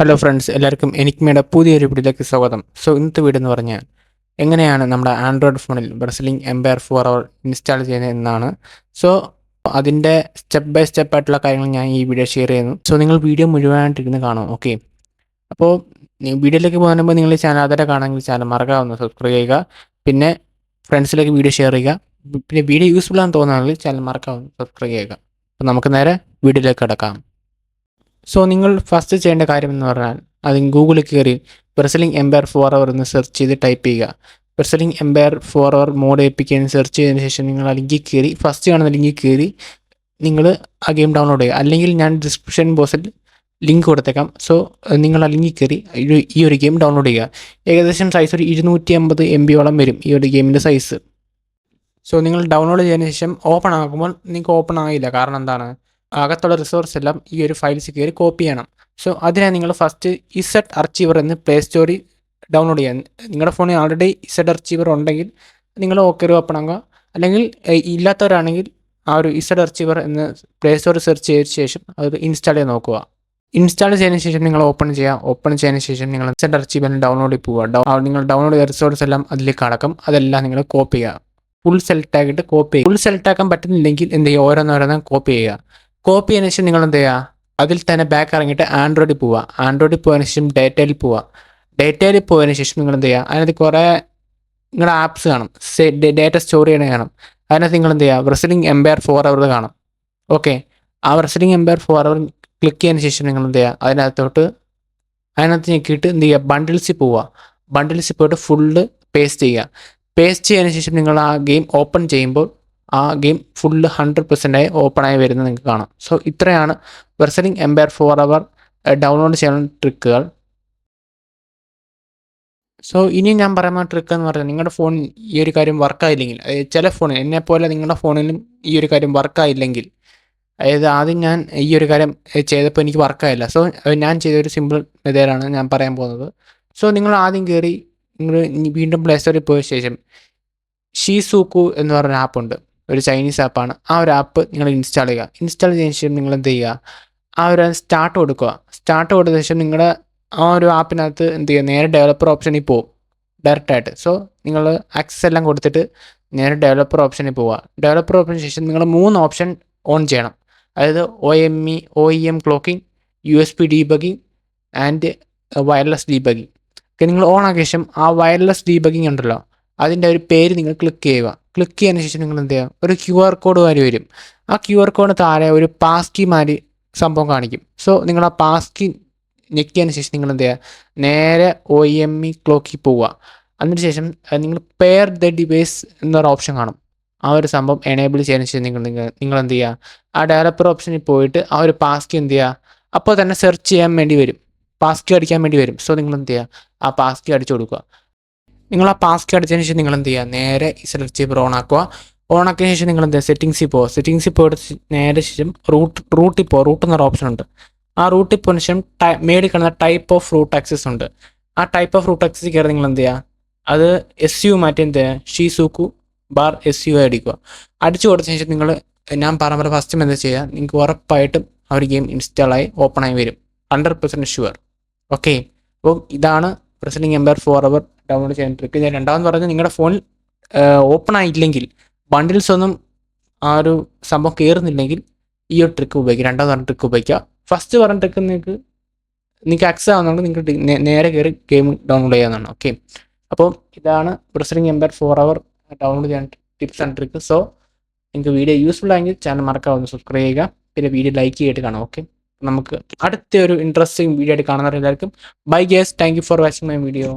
Hello friends, എല്ലാവർക്കും എനിക്മയുടെ പുതിയൊരു വീഡിയോയിലേക്ക് സ്വാഗതം. സോ ഇന്നത്തെ വീഡിയോ എന്ന് പറഞ്ഞാൽ എങ്ങനെയാണ് നമ്മുടെ ആൻഡ്രോയിഡ് ഫോണിൽ ബ്രസലിംഗ് എംപയർ 4 ഇൻസ്റ്റാൾ ചെയ്യുന്നത് എന്നാണ്. സോ അതിൻ്റെ സ്റ്റെപ്പ് ബൈ സ്റ്റെപ്പ് ആയിട്ടുള്ള കാര്യങ്ങൾ ഞാൻ ഈ വീഡിയോ ഷെയർ ചെയ്യുന്നു. സോ നിങ്ങൾ വീഡിയോ മുഴുവനായിട്ടിരുന്ന് കാണും. ഓക്കെ, അപ്പോൾ വീഡിയോയിലേക്ക് പോകാൻ മുമ്പ് നിങ്ങൾ ഈ ചാനൽ ആദ്യമായിട്ട് കാണുമെങ്കിൽ ചാനൽ മറക്കാവുന്ന സബ്സ്ക്രൈബ് ചെയ്യുക. പിന്നെ ഫ്രണ്ട്സിലേക്ക് വീഡിയോ ഷെയർ ചെയ്യുക. പിന്നെ വീഡിയോ യൂസ്ഫുൾ ആണെന്ന് തോന്നുകയാണെങ്കിൽ ചാനൽ മറക്കാവുന്ന സബ്സ്ക്രൈബ് ചെയ്യുക. അപ്പോൾ നമുക്ക് നേരെ വീഡിയോയിലേക്ക് കിടക്കാം. സോ നിങ്ങൾ ഫസ്റ്റ് ചെയ്യേണ്ട കാര്യം എന്ന് പറഞ്ഞാൽ ഗൂഗിളിൽ കയറി ബ്രസലിംഗ് എംപയർ 4 എന്ന് സെർച്ച് ചെയ്ത് ടൈപ്പ് ചെയ്യുക. ബ്രസലിംഗ് എംപയർ 4 മോഡ് APK എന്ന് സെർച്ച് ചെയ്തതിന് ശേഷം നിങ്ങൾ ആ ലിങ്കിൽ കയറി ഫസ്റ്റ് കാണുന്ന ലിങ്കിൽ കയറി നിങ്ങൾ ആ ഗെയിം ഡൗൺലോഡ് ചെയ്യുക. അല്ലെങ്കിൽ ഞാൻ ഡിസ്ക്രിപ്ഷൻ ബോക്സിൽ ലിങ്ക് കൊടുത്തേക്കാം. സോ നിങ്ങൾ ആ ലിങ്കിൽ കയറി ഈ ഒരു ഗെയിം ഡൗൺലോഡ് ചെയ്യുക. ഏകദേശം സൈസ് ഒരു 250 MB വരും ഈ ഒരു ഗെയിമിൻ്റെ സൈസ്. സോ നിങ്ങൾ ഡൗൺലോഡ് ചെയ്തതിന് ശേഷം ഓപ്പൺ ആക്കുമ്പോൾ നിങ്ങൾക്ക് ഓപ്പൺ ആകില്ല. കാരണം എന്താണ്, അകത്തുള്ള റിസോഴ്സ് എല്ലാം ഈ ഒരു ഫയൽസ് കയറി കോപ്പി ചെയ്യണം. സോ അതിനായി നിങ്ങൾ ഫസ്റ്റ് ഇസഡ് അർച്ചീവർ എന്ന് പ്ലേ സ്റ്റോറിൽ ഡൗൺലോഡ് ചെയ്യാൻ. നിങ്ങളുടെ ഫോണിൽ ആൾറെഡി ഇസഡ് അർച്ചീവർ ഉണ്ടെങ്കിൽ നിങ്ങൾ ഓക്കെ ഓപ്പൺ ആകുക. അല്ലെങ്കിൽ ഇല്ലാത്തവരാണെങ്കിൽ ആ ഒരു ഇസഡ് അർച്ചീവർ എന്ന് പ്ലേ സ്റ്റോറിൽ സെർച്ച് ചെയ്ത ശേഷം അത് ഇൻസ്റ്റാൾ ചെയ്ത് നോക്കുക. ഇൻസ്റ്റാൾ ചെയ്തതിന് ശേഷം നിങ്ങൾ ഓപ്പൺ ചെയ്യുക. ഓപ്പൺ ചെയ്തതിന് ശേഷം നിങ്ങൾ ഇസഡ് അർച്ചീവറിൽ ഡൗൺലോഡിൽ പോവുക. നിങ്ങൾ ഡൗൺലോഡ് ചെയ്ത റിസോഴ്സ് എല്ലാം അതിലേക്ക് അടക്കം. അതെല്ലാം നിങ്ങൾ കോപ്പി ചെയ്യുക. ഫുൾ സെലക്ട് ആക്കിയിട്ട് കോപ്പി ചെയ്യുക. ഫുൾ സെലക്ട് ആക്കാൻ പറ്റുന്നില്ലെങ്കിൽ എന്ത് ചെയ്യുക, ഓരോന്നോരോന്ന് കോപ്പി ചെയ്യുക. കോപ്പി ചെയ്തതിന് ശേഷം നിങ്ങൾ എന്ത് ചെയ്യുക, അതിൽ തന്നെ ബാക്ക് ഇറങ്ങിയിട്ട് ആൻഡ്രോയിഡിൽ പോവുക. ആൻഡ്രോയിഡിൽ പോയതിനു ശേഷം ഡേറ്റയിൽ പോവുക. ഡേറ്റയിൽ പോയതിനു ശേഷം നിങ്ങൾ എന്ത് ചെയ്യുക, അതിനകത്ത് കുറേ നിങ്ങളുടെ ആപ്സ് കാണും, ഡേറ്റ സ്റ്റോർ ചെയ്യണ കാണും. അതിനകത്ത് നിങ്ങൾ എന്ത് ചെയ്യുക, ബ്രസലിംഗ് എംപയർ 4 കാണും. ഓക്കെ, ആ ബ്രസലിംഗ് എംപയർ 4 ക്ലിക്ക് ചെയ്തതിന് ശേഷം നിങ്ങൾ എന്ത് ചെയ്യുക, അതിനകത്ത് ഞെക്കിയിട്ട് എന്ത് ചെയ്യുക, ബണ്ടിൽസിൽ പോവുക. ബണ്ടിൽസിൽ പോയിട്ട് ഫുള്ള് പേസ്റ്റ് ചെയ്യുക. പേസ്റ്റ് ചെയ്തതിന് ശേഷം നിങ്ങൾ ആ ഗെയിം ഓപ്പൺ ചെയ്യുമ്പോൾ ആ ഗെയിം ഫുള്ള് 100% ഓപ്പണായി വരുന്നത് നിങ്ങൾക്ക് കാണാം. സോ ഇത്രയാണ് ബ്രസലിംഗ് എംപയർ 4 ഡൗൺലോഡ് ചെയ്യാനുള്ള ട്രിക്കുകൾ. സോ ഇനി ഞാൻ പറയുന്ന ട്രിക്ക് എന്ന് പറഞ്ഞാൽ, നിങ്ങളുടെ ഫോൺ ഈ ഒരു കാര്യം വർക്കായില്ലെങ്കിൽ, ചില ഫോണിൽ എന്നെപ്പോലെ നിങ്ങളുടെ ഫോണിലും ഈ ഒരു കാര്യം വർക്കായില്ലെങ്കിൽ, അതായത് ആദ്യം ഞാൻ ഈ ഒരു കാര്യം ചെയ്തപ്പോൾ എനിക്ക് വർക്കായില്ല. സോ ഞാൻ ചെയ്തൊരു സിമ്പിൾ മെത്തേഡാണ് ഞാൻ പറയാൻ പോകുന്നത്. സോ നിങ്ങൾ ആദ്യം കയറി നിങ്ങൾ വീണ്ടും പ്ലേ സ്റ്റോറിൽ പോയ ശേഷം ഷീസൂക്കു എന്ന് പറഞ്ഞ ആപ്പുണ്ട്, ഒരു ചൈനീസ് ആപ്പാണ്. ആ ഒരു ആപ്പ് നിങ്ങൾ ഇൻസ്റ്റാൾ ചെയ്യുക. ഇൻസ്റ്റാൾ ചെയ്തതിന് ശേഷം നിങ്ങൾ എന്ത് ചെയ്യുക, ആ ഒരു സ്റ്റാർട്ട് കൊടുക്കുക. സ്റ്റാർട്ട് കൊടുത്ത ശേഷം നിങ്ങളുടെ ആ ഒരു ആപ്പിനകത്ത് എന്ത് ചെയ്യുക, നേരെ ഡെവലപ്പർ ഓപ്ഷനിൽ പോകും ഡയറക്റ്റായിട്ട്. സോ നിങ്ങൾ ആക്സസ് എല്ലാം കൊടുത്തിട്ട് നേരെ ഡെവലപ്പർ ഓപ്ഷനിൽ പോവുക. ഡെവലപ്പർ ഓപ്ഷന് ശേഷം നിങ്ങൾ 3 ഓപ്ഷൻ ഓൺ ചെയ്യണം. അതായത് OEM clocking, USB debugging and wireless debugging. നിങ്ങൾ ഓൺ ആക്കിയ ശേഷം ആ വയർലെസ് ഡീബഗിങ് ഉണ്ടല്ലോ, അതിൻ്റെ ഒരു പേര് നിങ്ങൾ ക്ലിക്ക് ചെയ്യുക. ക്ലിക്ക് ചെയ്തതിന് ശേഷം നിങ്ങൾ എന്ത് ചെയ്യുക, ഒരു QR കോഡ് മാതിരി വരും. ആ QR കോഡ് താഴെ ഒരു പാസ് കീ മാതിരി സംഭവം കാണിക്കും. സോ നിങ്ങൾ ആ പാസ് കീ ഞെക്കിയതിന് ശേഷം നിങ്ങൾ എന്ത് ചെയ്യുക, നേരെ OEM ക്ലോക്കിൽ പോവുക. അതിന് ശേഷം നിങ്ങൾ പെയർ ദ ഡിവൈസ് എന്നൊരു ഓപ്ഷൻ കാണും. ആ ഒരു സംഭവം എനേബിൾ ചെയ്തതിന് ശേഷം നിങ്ങൾ എന്ത് ചെയ്യുക, ആ ഡെവലപ്പർ ഓപ്ഷനിൽ പോയിട്ട് ആ ഒരു പാസ് കീ എന്ത് ചെയ്യുക, അപ്പോൾ തന്നെ സെർച്ച് ചെയ്യാൻ വേണ്ടി വരും, പാസ് കീ അടിക്കാൻ വേണ്ടി വരും. സോ നിങ്ങൾ എന്ത് ചെയ്യുക, ആ പാസ് കീ അടിച്ചു കൊടുക്കുക. നിങ്ങൾ ആ പാസ് കീ അടിച്ചതിന് ശേഷം നിങ്ങൾ എന്ത് ചെയ്യുക, നേരെ ഇസഡ് അർച്ചീവർ ഓൺ ആക്കുക. ഓൺ ആക്കിയതിന് ശേഷം നിങ്ങൾ എന്ത് ചെയ്യുക, സെറ്റിംഗ്സിൽ പോവുക. സെറ്റിംഗ്സിൽ പോയിട്ട് നേരെ ശേഷം റൂട്ടിൽ എന്നൊരു ഓപ്ഷൻ ഉണ്ട്. ആ റൂട്ടിൽ പോയതിന് ശേഷം മേടിൽ കാണുന്ന ടൈപ്പ് ഓഫ് റൂട്ട് ആക്സസ് ഉണ്ട്. ആ ടൈപ്പ് ഓഫ് റൂട്ട് ആക്സസ് കയറി നിങ്ങൾ എന്ത് ചെയ്യുക, അത് SU മാറ്റി എന്ത് ചെയ്യുക, ഷീസൂക്കു /SU അടിക്കുക. അടിച്ചു കൊടുത്തതിന് ശേഷം നിങ്ങൾ ഞാൻ പറഞ്ഞ ഫസ്റ്റ് എന്താ ചെയ്യുക, നിങ്ങൾക്ക് ഉറപ്പായിട്ടും ആ ഒരു ഗെയിം ഇൻസ്റ്റാളായി ഓപ്പണായി വരും, 100% ഷുവർ. ഓക്കെ, അപ്പോൾ ഇതാണ് ബ്രസലിംഗ് എംപയർ 4 ഡൗൺലോഡ് ചെയ്യാൻ ട്രിക്ക്. ഞാൻ രണ്ടാമത് പറഞ്ഞാൽ, നിങ്ങളുടെ ഫോൺ ഓപ്പൺ ആയില്ലെങ്കിൽ, ബണ്ടിൽസ് ഒന്നും ആ ഒരു സംഭവം കയറുന്നില്ലെങ്കിൽ ഈ ഒരു ട്രിക്ക് ഉപയോഗിക്കുക. രണ്ടാമത് പറഞ്ഞ ട്രിക്ക് ഉപയോഗിക്കുക. ഫസ്റ്റ് പറഞ്ഞ ട്രിക്ക് നിങ്ങൾക്ക് ആക്സസ് ആവുന്നതുകൊണ്ട് നിങ്ങൾക്ക് നേരെ കയറി ഗെയിം ഡൗൺലോഡ് ചെയ്യാവുന്നതാണ്. ഓക്കെ, അപ്പോൾ ഇതാണ് ബ്രസലിംഗ് എംപയർ 4 ഡൗൺലോഡ് ചെയ്യാൻ ടിപ്സ് ആൻഡ് ട്രിക്ക്. സോ നിങ്ങൾക്ക് വീഡിയോ യൂസ്ഫുൾ ആയെങ്കിൽ ചാനൽ മറക്കാവുന്ന സബ്സ്ക്രൈബ് ചെയ്യുക. പിന്നെ വീഡിയോ ലൈക്ക് ചെയ്തിട്ട് കാണാം. ഓക്കെ, നമുക്ക് അടുത്ത ഒരു ഇൻട്രസ്റ്റിംഗ് വീഡിയോ ആയിട്ട് കാണുന്നവരെല്ലാവർക്കും bye guys. Thank you for watching my video.